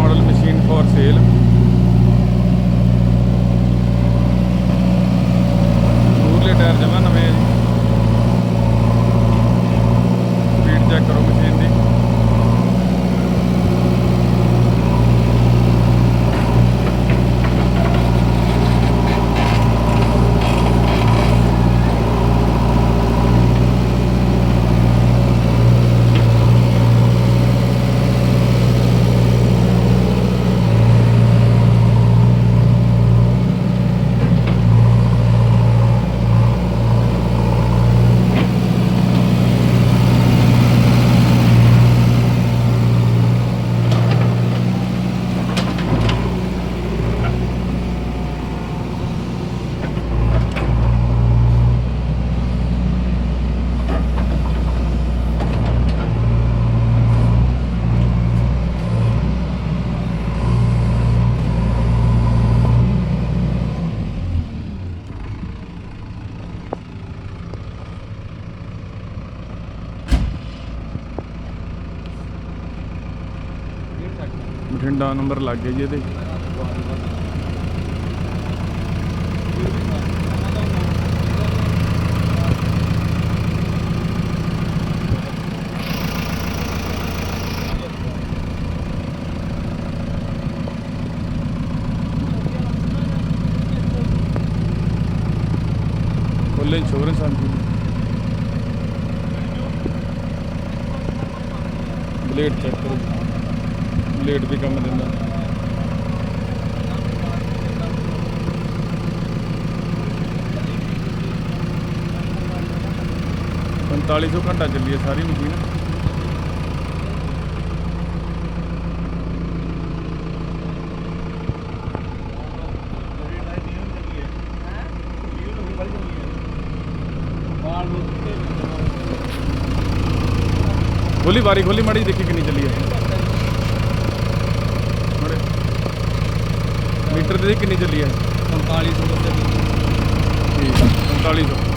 Model machine for sale. दूरले tyre जमा नवे है जी। स्पीड चेक करो मशीन की। बठिंडा नंबर लग गया जी ये। फुल इंश्योरेंस आती। ब्लेड चेक करो, ब्लेड भी कम देना। 4500 घंटा चली है सारी मशीन। खोली बारी खोली माड़ी देखी कितनी चली है। मीटर देखी कितनी चली है। 4500 ठीक है 4500।